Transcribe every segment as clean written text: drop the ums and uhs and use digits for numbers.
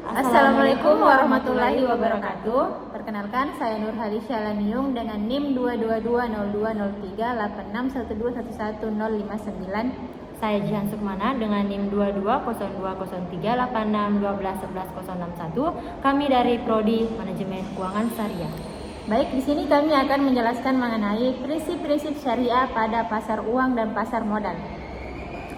Assalamualaikum warahmatullahi wabarakatuh. Perkenalkan, saya Nur Halisha Laniung dengan NIM 22202038612111059. Saya Jihan Sukmana dengan NIM 2202038612111061. Kami dari Prodi Manajemen Keuangan Syariah. Baik, di sini kami akan menjelaskan mengenai prinsip-prinsip syariah pada pasar uang dan pasar modal.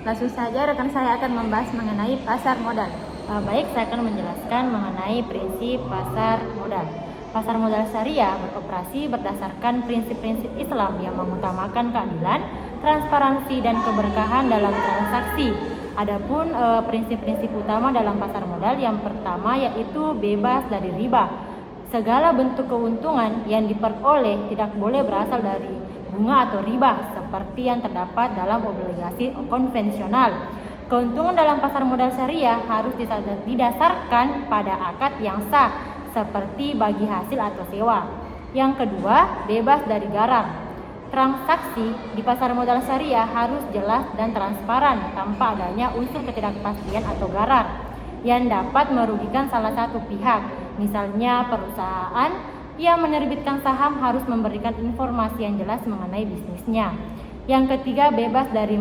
Langsung saja rekan saya akan membahas mengenai pasar modal. Baik, saya akan menjelaskan mengenai prinsip pasar modal. Pasar modal syariah beroperasi berdasarkan prinsip-prinsip Islam yang mengutamakan keadilan, transparansi, dan keberkahan dalam transaksi. Adapun prinsip-prinsip utama dalam pasar modal yang pertama yaitu bebas dari riba. Segala bentuk keuntungan yang diperoleh tidak boleh berasal dari bunga atau riba seperti yang terdapat dalam obligasi konvensional. Keuntungan dalam pasar modal syariah harus didasarkan pada akad yang sah, seperti bagi hasil atau sewa. Yang kedua, bebas dari garar. Transaksi di pasar modal syariah harus jelas dan transparan tanpa adanya unsur ketidakpastian atau garar yang dapat merugikan salah satu pihak. Misalnya perusahaan yang menerbitkan saham harus memberikan informasi yang jelas mengenai bisnisnya. Yang ketiga, bebas dari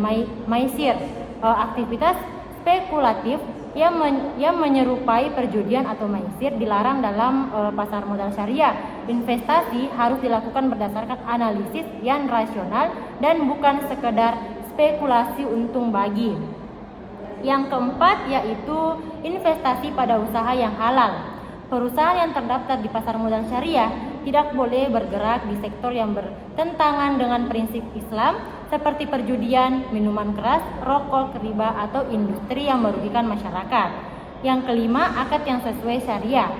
maisir. Aktivitas spekulatif yang menyerupai perjudian atau maisir dilarang dalam pasar modal syariah. Investasi harus dilakukan berdasarkan analisis yang rasional dan bukan sekedar spekulasi untung bagi. Yang keempat yaitu investasi pada usaha yang halal. Perusahaan yang terdaftar di pasar modal syariah tidak boleh bergerak di sektor yang bertentangan dengan prinsip Islam seperti perjudian, minuman keras, rokok, riba, atau industri yang merugikan masyarakat. Yang kelima, akad yang sesuai syariah.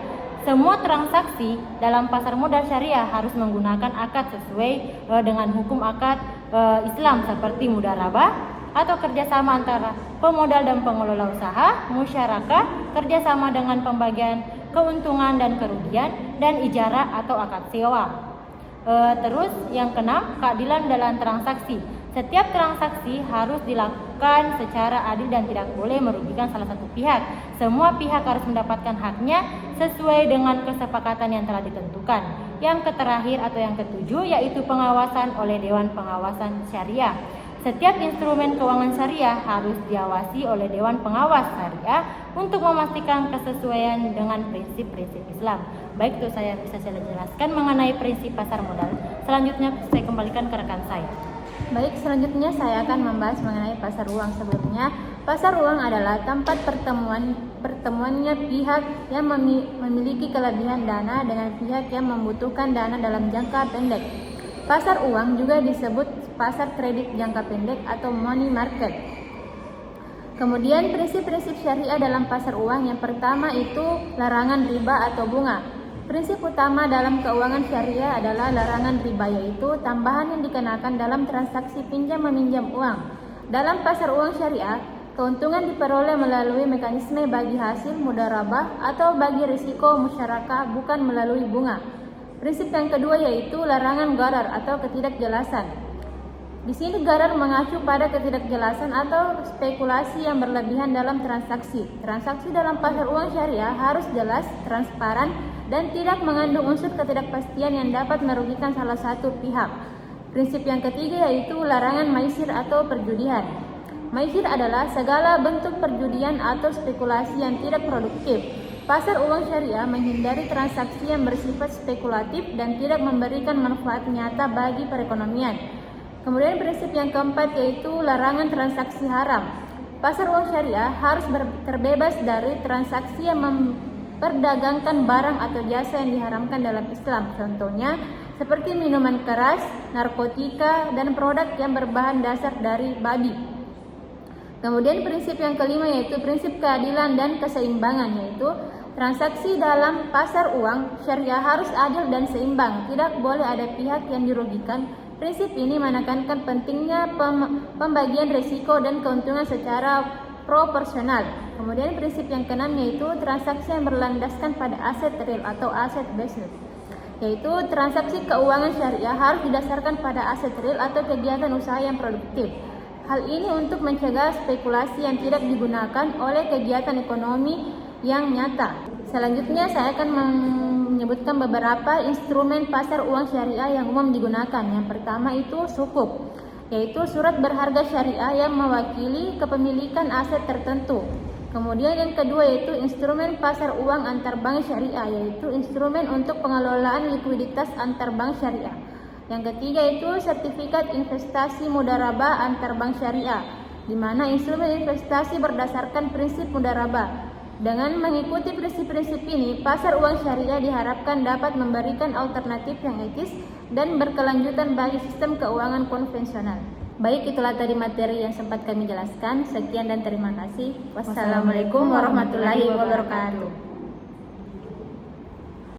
Semua transaksi dalam pasar modal syariah harus menggunakan akad sesuai dengan hukum akad Islam seperti mudharabah atau kerjasama antara pemodal dan pengelola usaha, musyarakah, kerjasama dengan pembagian keuntungan dan kerugian, dan ijarah atau akad sewa. Terus yang keenam, keadilan dalam transaksi. Setiap transaksi harus dilakukan secara adil dan tidak boleh merugikan salah satu pihak. Semua pihak harus mendapatkan haknya sesuai dengan kesepakatan yang telah ditentukan. Yang terakhir atau yang ketujuh yaitu pengawasan oleh Dewan Pengawasan Syariah. Setiap instrumen keuangan syariah harus diawasi oleh Dewan Pengawas Syariah untuk memastikan kesesuaian dengan prinsip-prinsip Islam. Baik, itu saya bisa jelaskan mengenai prinsip pasar modal. Selanjutnya saya kembalikan ke rekan saya. Baik, selanjutnya saya akan membahas mengenai pasar uang. Sebelumnya, pasar uang adalah tempat pertemuannya pihak yang memiliki kelebihan dana dengan pihak yang membutuhkan dana dalam jangka pendek. Pasar uang juga disebut pasar kredit jangka pendek atau money market. Kemudian prinsip-prinsip syariah dalam pasar uang yang pertama itu larangan riba atau bunga. Prinsip utama dalam keuangan syariah adalah larangan riba, yaitu tambahan yang dikenakan dalam transaksi pinjam-meminjam uang. Dalam pasar uang syariah, keuntungan diperoleh melalui mekanisme bagi hasil mudharabah atau bagi risiko musyarakah, bukan melalui bunga. Prinsip yang kedua yaitu larangan gharar atau ketidakjelasan. Di sini gharar mengacu pada ketidakjelasan atau spekulasi yang berlebihan dalam transaksi. Transaksi dalam pasar uang syariah harus jelas, transparan, dan tidak mengandung unsur ketidakpastian yang dapat merugikan salah satu pihak. Prinsip yang ketiga yaitu larangan maisir atau perjudian. Maisir adalah segala bentuk perjudian atau spekulasi yang tidak produktif. Pasar uang syariah menghindari transaksi yang bersifat spekulatif dan tidak memberikan manfaat nyata bagi perekonomian. Kemudian prinsip yang keempat yaitu larangan transaksi haram. Pasar uang syariah harus terbebas dari transaksi yang memperdagangkan barang atau jasa yang diharamkan dalam Islam. Contohnya seperti minuman keras, narkotika, dan produk yang berbahan dasar dari babi. Kemudian prinsip yang kelima yaitu prinsip keadilan dan keseimbangan, yaitu transaksi dalam pasar uang syariah harus adil dan seimbang, tidak boleh ada pihak yang dirugikan. Prinsip ini menekankan pentingnya pembagian risiko dan keuntungan secara proporsional. Kemudian prinsip yang keenam yaitu transaksi yang berlandaskan pada aset real atau aset based, yaitu transaksi keuangan syariah harus didasarkan pada aset real atau kegiatan usaha yang produktif. Hal ini untuk mencegah spekulasi yang tidak digunakan oleh kegiatan ekonomi yang nyata. Selanjutnya saya akan menyebutkan beberapa instrumen pasar uang syariah yang umum digunakan. Yang pertama itu sukuk, yaitu surat berharga syariah yang mewakili kepemilikan aset tertentu. Kemudian yang kedua yaitu instrumen pasar uang antar bank syariah, yaitu instrumen untuk pengelolaan likuiditas antar bank syariah. Yang ketiga itu sertifikat investasi mudharabah antar bank syariah, di mana instrumen investasi berdasarkan prinsip mudharabah. Dengan mengikuti prinsip-prinsip ini, pasar uang syariah diharapkan dapat memberikan alternatif yang etis dan berkelanjutan bagi sistem keuangan konvensional. Baik, itulah tadi materi yang sempat kami jelaskan. Sekian dan terima kasih. Wassalamualaikum warahmatullahi wabarakatuh.